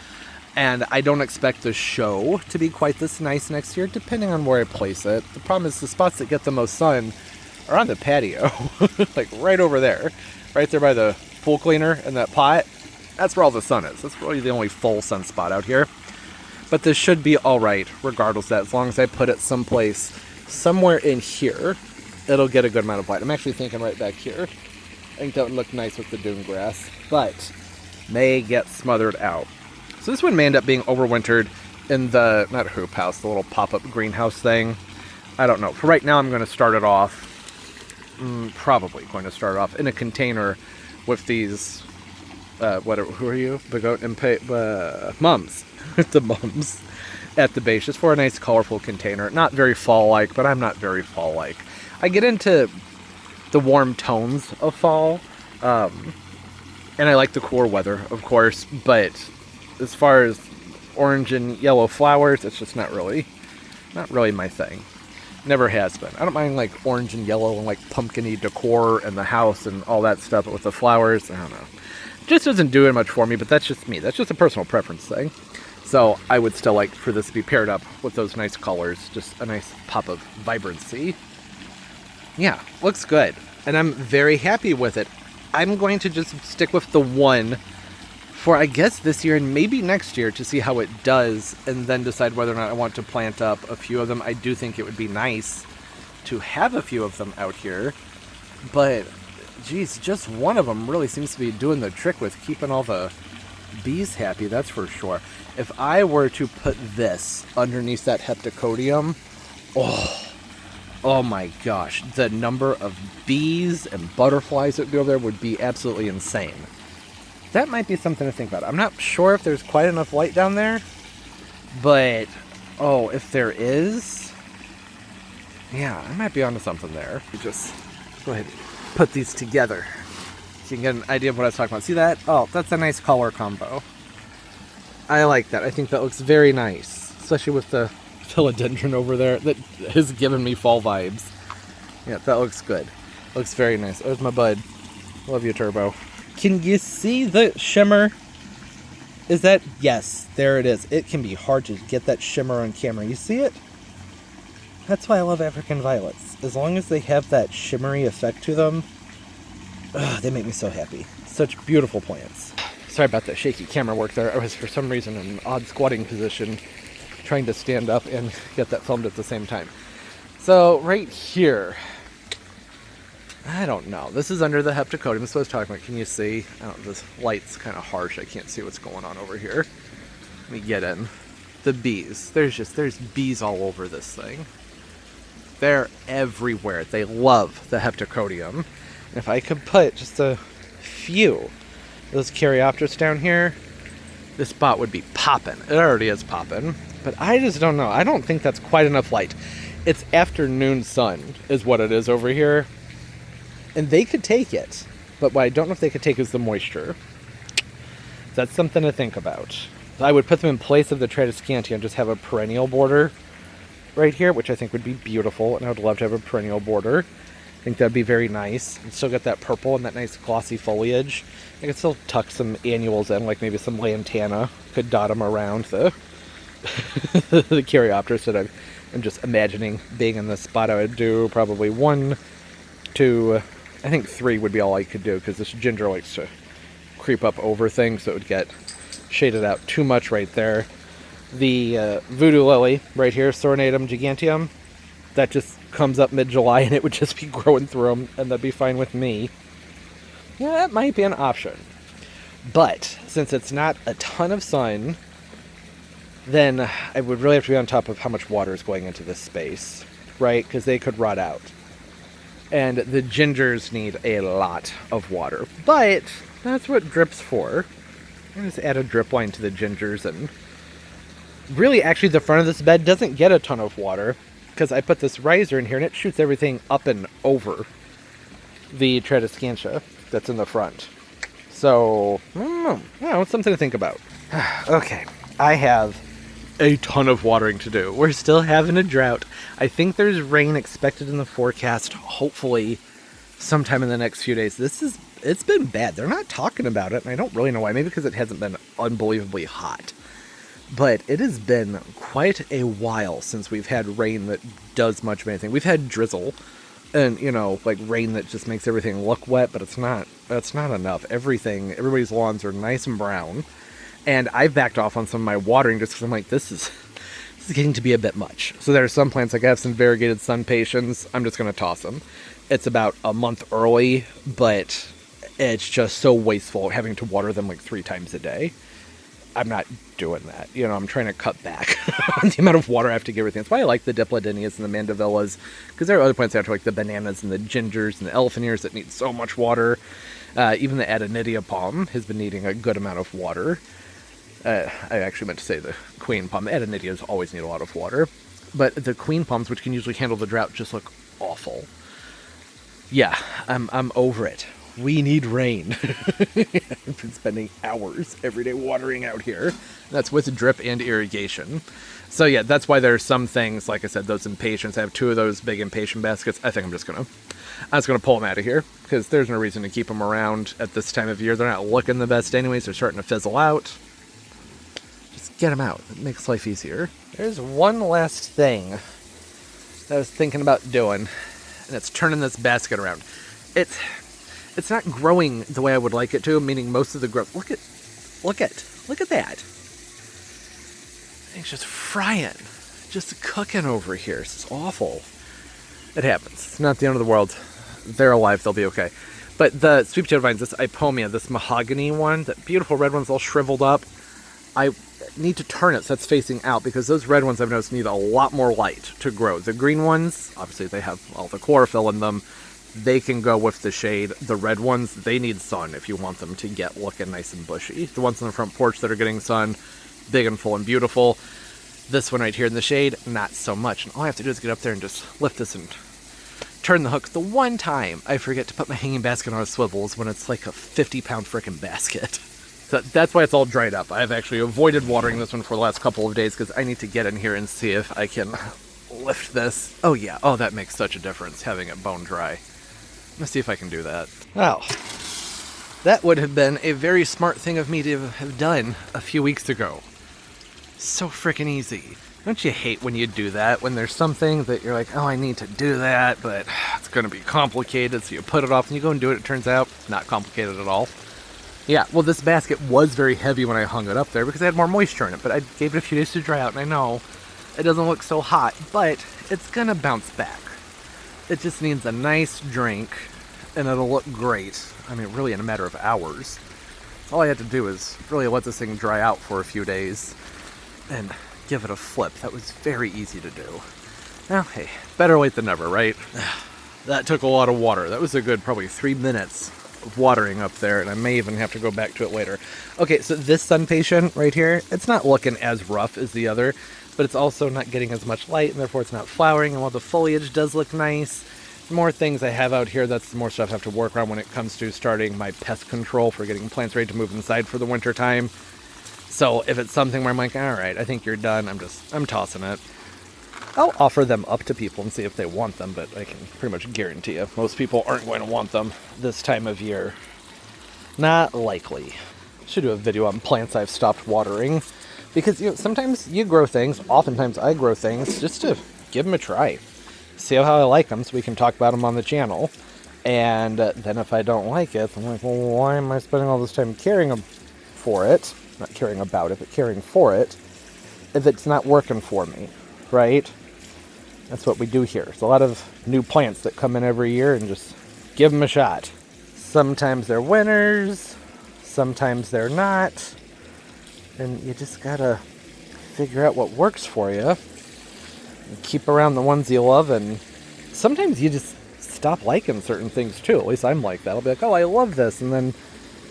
And I don't expect the show to be quite this nice next year, depending on where I place it. The problem is the spots that get the most sun are on the patio, like right over there, right there by the pool cleaner and that pot. That's where all the sun is. That's really the only full sun spot out here. But this should be alright, regardless of that. As long as I put it someplace, somewhere in here, it'll get a good amount of light. I'm actually thinking right back here. I think that would look nice with the dune grass, but may get smothered out. So this one may end up being overwintered in the, not hoop house, the little pop-up greenhouse thing. I don't know. For right now, I'm going to start it off, probably going to start off in a container with these, who are you? Begoat and mums. The mums at the base, just for a nice colorful container. Not very fall-like, but I'm not very fall-like. I get into the warm tones of fall, and I like the cooler weather, of course, but as far as orange and yellow flowers, it's just not really my thing. Never has been. I don't mind like orange and yellow and like pumpkin-y decor in the house and all that stuff, but with the flowers, I don't know. It just doesn't do it much for me, but that's just me. That's just a personal preference thing. So I would still like for this to be paired up with those nice colors. Just a nice pop of vibrancy. Yeah, looks good. And I'm very happy with it. I'm going to just stick with the one for, I guess, this year and maybe next year to see how it does, and then decide whether or not I want to plant up a few of them. I do think it would be nice to have a few of them out here. But, geez, just one of them really seems to be doing the trick with keeping all the bees happy, that's for sure. If I were to put this underneath that heptacodium, oh, Oh my gosh, the number of bees and butterflies that would be over there would be absolutely insane. That might be something to think about. I'm not sure if there's quite enough light down there, but, oh, if there is, yeah, I might be onto something there. Just go ahead and put these together so you can get an idea of what I was talking about. See that? Oh, that's a nice color combo. I like that. I think that looks very nice, especially with the philodendron over there that has given me fall vibes. Yeah, that looks good. Looks very nice. There's my bud. Love you, Turbo. Can you see the shimmer? Is that? Yes, there it is. It can be hard to get that shimmer on camera. You see it? That's why I love African violets. As long as they have that shimmery effect to them, they make me so happy. Such beautiful plants. Sorry about that shaky camera work there. I was, for some reason, in an odd squatting position, trying to stand up and get that filmed at the same time. So, right here, I don't know. This is under the Heptacodium. This is what I was talking about. Can you see? I don't know, this light's kind of harsh. I can't see what's going on over here. Let me get in. The bees. There's bees all over this thing. They're everywhere. They love the Heptacodium. If I could put just a few those Caryopteris down here, this spot would be popping. It already is popping, but I just don't know. I don't think that's quite enough light. It's afternoon sun is what it is over here, and they could take it, but what I don't know if they could take is the moisture. That's something to think about. I would put them in place of the Tradescantia and just have a perennial border right here, which I think would be beautiful, and I would love to have a perennial border. I think that'd be very nice. And still get that purple and that nice glossy foliage. I could still tuck some annuals in, like maybe some lantana. Could dot them around the the Caryopteris that I'm just imagining being in this spot. I would do probably 1, 2, I think 3 would be all I could do, because this ginger likes to creep up over things, so it would get shaded out too much right there. The voodoo lily right here, Sornatum giganteum, that just comes up mid-July and it would just be growing through them, and that'd be fine with me. Yeah, that might be an option. But since it's not a ton of sun, then I would really have to be on top of how much water is going into this space, right? Because they could rot out. And the gingers need a lot of water. But that's what drip's for. I just add a drip line to the gingers, and really, actually, the front of this bed doesn't get a ton of water, because I put this riser in here and it shoots everything up and over the Tradescantia that's in the front. So, I don't know, it's something to think about. Okay, I have a ton of watering to do. We're still having a drought. I think there's rain expected in the forecast, hopefully sometime in the next few days. It's been bad. They're not talking about it, and I don't really know why. Maybe because it hasn't been unbelievably hot. But it has been quite a while since we've had rain that does much of anything. We've had drizzle and, like rain that just makes everything look wet, but that's not enough. Everybody's lawns are nice and brown. And I've backed off on some of my watering just because I'm like, this is getting to be a bit much. So there are some plants, like I have some variegated sun patience. I'm just going to toss them. It's about a month early, but it's just so wasteful having to water them like 3 times a day. I'm not doing that. I'm trying to cut back on the amount of water I have to give everything. That's why I like the Diplodinias and the Mandavillas, because there are other plants out there like the bananas and the gingers and the elephant ears that need so much water. Even the Adonidia palm has been needing a good amount of water. I actually meant to say the queen palm. The Adonidias always need a lot of water. But the queen palms, which can usually handle the drought, just look awful. Yeah, I'm over it. We need rain. I've been spending hours every day watering out here. That's with drip and irrigation. So yeah, that's why there are some things, like I said, those impatiens. I have 2 of those big impatient baskets. I think I'm just gonna pull them out of here, because there's no reason to keep them around at this time of year. They're not looking the best anyways. They're starting to fizzle out. Just get them out. It makes life easier. There's one last thing that I was thinking about doing, and it's turning this basket around. It's not growing the way I would like it to, meaning most of the growth. Look at that. It's just frying, just cooking over here. It's awful. It happens. It's not the end of the world. They're alive. They'll be okay. But the sweet potato vines, this Ipomia, this mahogany one, that beautiful red one's all shriveled up. need to turn it so it's facing out, because those red ones I've noticed need a lot more light to grow. The green ones, obviously they have all the chlorophyll in them. They can go with the shade. The red ones, they need sun if you want them to get looking nice and bushy. The ones on the front porch that are getting sun, big and full and beautiful. This one right here in the shade, not so much. And all I have to do is get up there and just lift this and turn the hook. The one time I forget to put my hanging basket on a swivel is when it's like a 50-pound frickin' basket. So that's why it's all dried up. I've actually avoided watering this one for the last couple of days because I need to get in here and see if I can lift this. Oh yeah, oh that makes such a difference having it bone dry. Let's see if I can do that. Well, that would have been a very smart thing of me to have done a few weeks ago. So frickin' easy. Don't you hate when you do that? When there's something that you're like, oh, I need to do that, but it's going to be complicated, so you put it off and you go and do it. It turns out not complicated at all. Yeah, well, this basket was very heavy when I hung it up there because I had more moisture in it, but I gave it a few days to dry out, and I know it doesn't look so hot, but it's going to bounce back. It just needs a nice drink, and it'll look great. I mean, really in a matter of hours. All I had to do is really let this thing dry out for a few days and give it a flip. That was very easy to do. Now, hey, better late than never, right? That took a lot of water. That was a good probably 3 minutes of watering up there, and I may even have to go back to it later. Okay, so this sun patient right here, it's not looking as rough as the other, but it's also not getting as much light, and therefore it's not flowering, and while the foliage does look nice, more things I have out here, that's more stuff I have to work on when it comes to starting my pest control for getting plants ready to move inside for the winter time. So if it's something where I'm like, all right, I think you're done, I'm tossing it. I'll offer them up to people and see if they want them, but I can pretty much guarantee you most people aren't going to want them this time of year. Not likely. Should do a video on plants I've stopped watering, because sometimes you grow things, oftentimes I grow things just to give them a try. See how I like them so we can talk about them on the channel. And then if I don't like it, I'm like, well, why am I spending all this time caring for it? Not caring about it, but caring for it, if it's not working for me, right? That's what we do here. There's a lot of new plants that come in every year and just give them a shot. Sometimes they're winners, sometimes they're not, and you just gotta figure out what works for you. Keep around the ones you love, and sometimes you just stop liking certain things too. At least I'm like that. I'll be like, oh, I love this, and then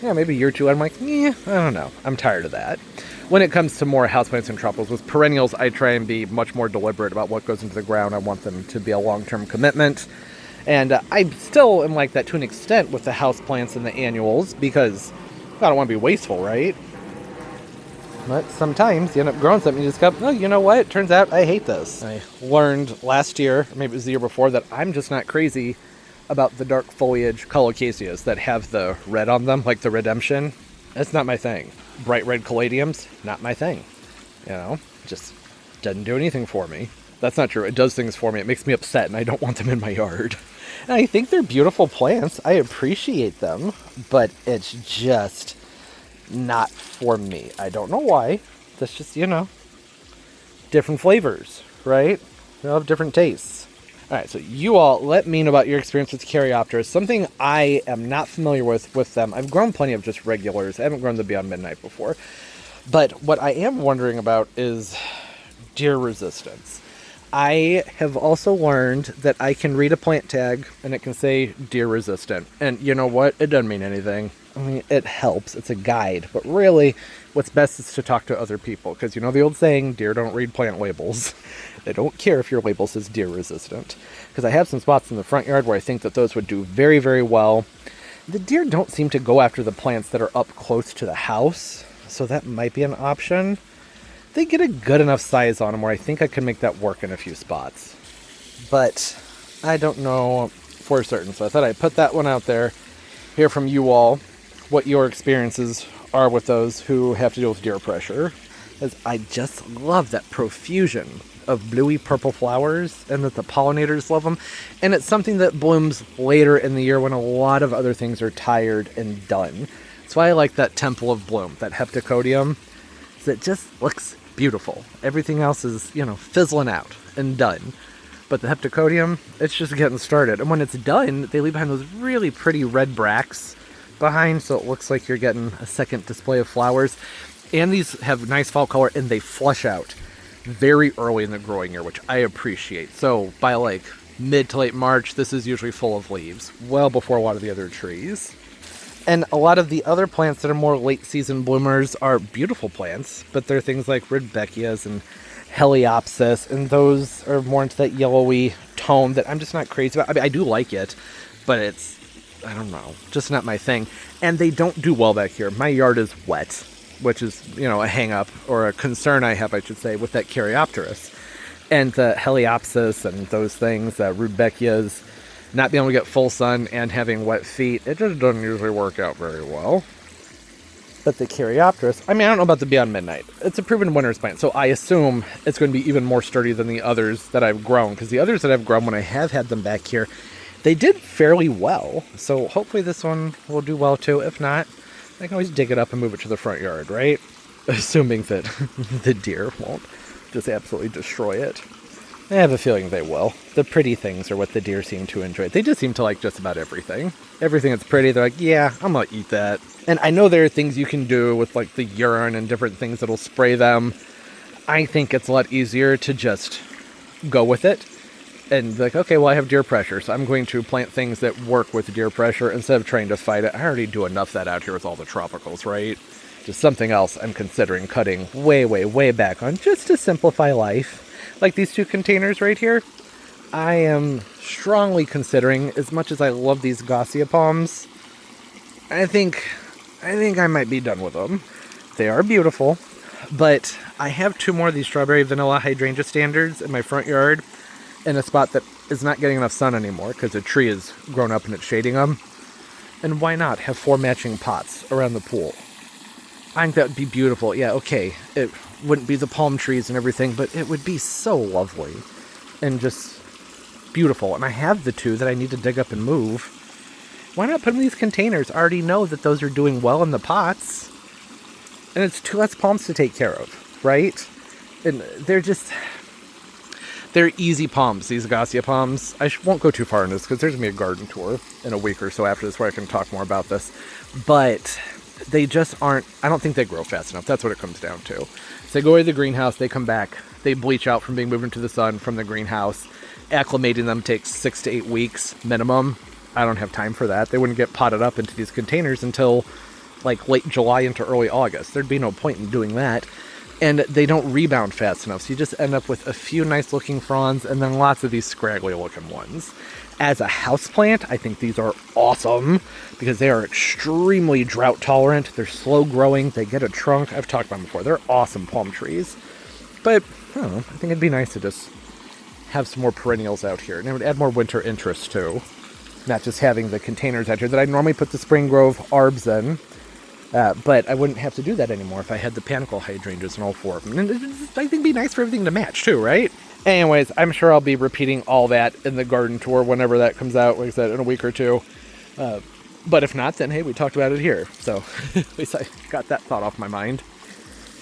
maybe a year or two, I'm like, I don't know. I'm tired of that. When it comes to more houseplants and tropicals, with perennials, I try and be much more deliberate about what goes into the ground. I want them to be a long-term commitment. And I still am like that to an extent with the houseplants and the annuals, because I don't want to be wasteful, right? But sometimes you end up growing something, you just go, oh, you know what? Turns out I hate this. I learned last year, or maybe it was the year before, that I'm just not crazy about the dark foliage colocaceas that have the red on them, like the Redemption. That's not my thing. Bright red caladiums, not my thing. Just doesn't do anything for me. That's not true. It does things for me. It makes me upset, and I don't want them in my yard. And I think they're beautiful plants. I appreciate them, but it's just not for me. I don't know why. That's just, different flavors, right? They all have different tastes. All right, so you all let me know about your experience with Caryopteras. Something I am not familiar with them. I've grown plenty of just regulars. I haven't grown the Beyond Midnight before. But what I am wondering about is deer resistance. I have also learned that I can read a plant tag and it can say deer resistant. And you know what? It doesn't mean anything. I mean, it helps. It's a guide. But really, what's best is to talk to other people. Because you know the old saying, deer don't read plant labels. They don't care if your label says deer resistant. Because I have some spots in the front yard where I think that those would do very, very well. The deer don't seem to go after the plants that are up close to the house. So that might be an option. They get a good enough size on them where I think I can make that work in a few spots. But I don't know for certain. So I thought I'd put that one out there. Hear from you all what your experiences are with those who have to deal with deer pressure. Because I just love that profusion of bluey purple flowers and that the pollinators love them. And it's something that blooms later in the year when a lot of other things are tired and done. That's why I like that Temple of Bloom, that Heptacodium. It just looks beautiful. Everything else is, fizzling out and done. But the Heptacodium, it's just getting started. And when it's done, they leave behind those really pretty red bracts behind, so it looks like you're getting a second display of flowers. And these have nice fall color, and they flush out very early in the growing year, which I appreciate. So by like mid to late March, this is usually full of leaves, well before a lot of the other trees. And a lot of the other plants that are more late season bloomers are beautiful plants, but they're things like Rudbeckias and Heliopsis, and those are more into that yellowy tone that I'm just not crazy about. I mean, I do like it, but it's, I don't know, just not my thing. And they don't do well back here. My yard is wet, which is, you know, a hang-up, or a concern I have, I should say, with that Caryopteris. And the Heliopsis and those things, Rudbeckias, not being able to get full sun and having wet feet, it just doesn't usually work out very well. But the Caryopteris, I mean, I don't know about the Beyond Midnight. It's a proven winter's plant, so I assume it's going to be even more sturdy than the others that I've grown. Because the others that I've grown, when I have had them back here, they did fairly well. So hopefully this one will do well too. If not, I can always dig it up and move it to the front yard, right? Assuming that the deer won't just absolutely destroy it. I have a feeling they will. The pretty things are what the deer seem to enjoy. They just seem to like just about everything. Everything that's pretty, they're like, yeah, I'm gonna eat that. And I know there are things you can do with like the urine and different things that'll spray them. I think it's a lot easier to just go with it and be like, okay, well, I have deer pressure, so I'm going to plant things that work with deer pressure instead of trying to fight it. I already do enough of that out here with all the tropicals, right? Just something else I'm considering cutting way, way, way back on just to simplify life. Like these two containers right here, I am strongly considering, as much as I love these Gossia palms, I think I might be done with them. They are beautiful, but I have two more of these strawberry vanilla hydrangea standards in my front yard in a spot that is not getting enough sun anymore because a tree has grown up and it's shading them. And why not have 4 matching pots around the pool? I think that would be beautiful. Yeah, okay, it wouldn't be the palm trees and everything, but it would be so lovely and just beautiful. And I have the 2 that I need to dig up and move. Why not put them in these containers? I already know that those are doing well in the pots. And it's 2 less palms to take care of, right? And they're easy palms, these Gossia palms. I won't go too far in this because there's going to be a garden tour in a week or so after this where I can talk more about this. But they just aren't, I don't think they grow fast enough. That's what it comes down to. So they go away to the greenhouse, they come back, they bleach out from being moved into the sun from the greenhouse. Acclimating them takes 6 to 8 weeks minimum. I don't have time for that. They wouldn't get potted up into these containers until like late July into early August. There'd be no point in doing that. And they don't rebound fast enough, so you just end up with a few nice looking fronds and then lots of these scraggly looking ones. As a houseplant, I think these are awesome because they are extremely drought tolerant. They're slow growing. They get a trunk. I've talked about them before. They're awesome palm trees. But I don't know. I think it'd be nice to just have some more perennials out here. And it would add more winter interest too. Not just having the containers out here that I normally put the Spring Grove arbs in. But I wouldn't have to do that anymore if I had the panicle hydrangeas and all 4 of them. And I think it'd be nice for everything to match too, right? Anyways, I'm sure I'll be repeating all that in the garden tour whenever that comes out, like I said, in a week or 2. But if not, then hey, we talked about it here. So at least I got that thought off my mind.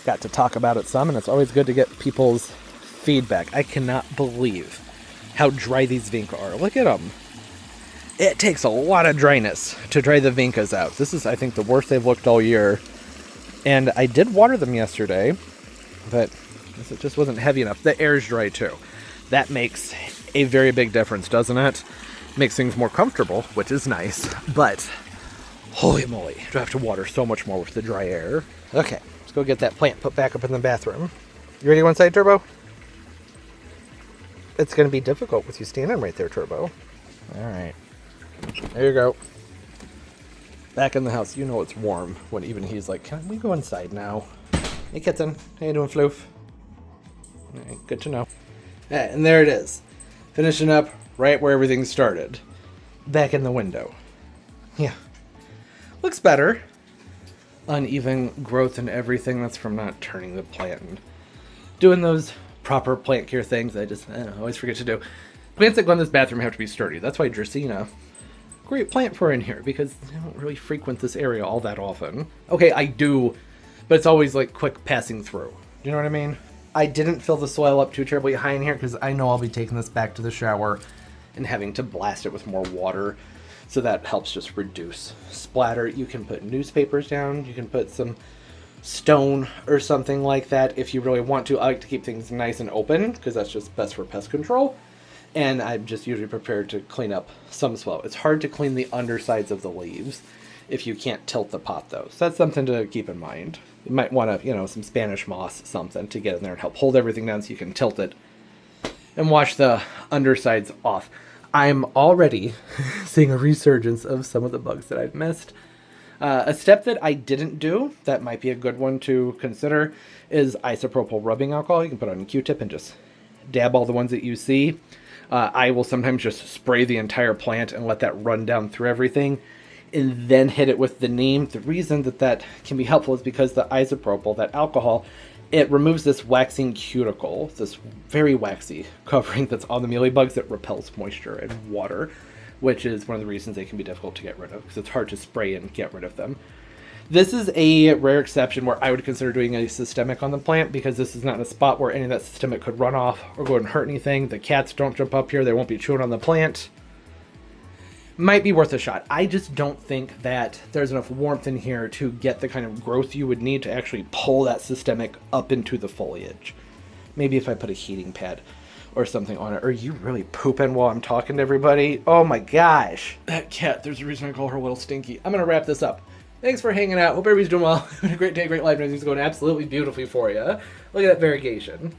Got to talk about it some, and it's always good to get people's feedback. I cannot believe how dry these vinca are. Look at them. It takes a lot of dryness to dry the vincas out. This is, I think, the worst they've looked all year. And I did water them yesterday, but it just wasn't heavy enough. The air's dry too. That makes a very big difference, doesn't it? Makes things more comfortable, which is nice. But holy moly, do I have to water so much more with the dry air? Okay, let's go get that plant put back up in the bathroom. You ready to go inside, Turbo? It's going to be difficult with you standing right there, Turbo. All right. There you go. Back in the house. You know it's warm when even he's like, can we go inside now? Hey, kitten. How you doing, Floof? All right, good to know. Yeah, and there it is. Finishing up right where everything started. Back in the window. Yeah. Looks better. Uneven growth and everything. That's from not turning the plant and doing those proper plant care things I always forget to do. Plants that go in this bathroom have to be sturdy. That's why Dracaena, great plant for in here, because I don't really frequent this area all that often. Okay, I do, but it's always like quick passing through. Do you know what I mean? I didn't fill the soil up too terribly high in here because I know I'll be taking this back to the shower and having to blast it with more water. So that helps just reduce splatter. You can put newspapers down. You can put some stone or something like that if you really want to. I like to keep things nice and open because that's just best for pest control. And I'm just usually prepared to clean up some swell. It's hard to clean the undersides of the leaves if you can't tilt the pot though. So that's something to keep in mind. You might want to, some Spanish moss, something to get in there and help hold everything down so you can tilt it and wash the undersides off. I'm already seeing a resurgence of some of the bugs that I've missed. A step that I didn't do, that might be a good one to consider, is isopropyl rubbing alcohol. You can put it on a Q-tip and just dab all the ones that you see. I will sometimes just spray the entire plant and let that run down through everything and then hit it with the neem. The reason that can be helpful is because the isopropyl, that alcohol, it removes this waxing cuticle, this very waxy covering that's on the mealy bugs that repels moisture and water, which is one of the reasons they can be difficult to get rid of because it's hard to spray and get rid of them. This is a rare exception where I would consider doing a systemic on the plant because this is not in a spot where any of that systemic could run off or go and hurt anything. The cats don't jump up here. They won't be chewing on the plant. Might be worth a shot. I just don't think that there's enough warmth in here to get the kind of growth you would need to actually pull that systemic up into the foliage. Maybe if I put a heating pad or something on it. Are you really pooping while I'm talking to everybody? Oh my gosh. That cat, there's a reason I call her Little Stinky. I'm going to wrap this up. Thanks for hanging out. Hope everybody's doing well. Having a great day, great life. Everything's going absolutely beautifully for you. Look at that variegation.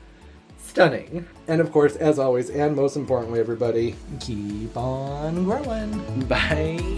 Stunning. And of course, as always, and most importantly, everybody, keep on growing. Bye.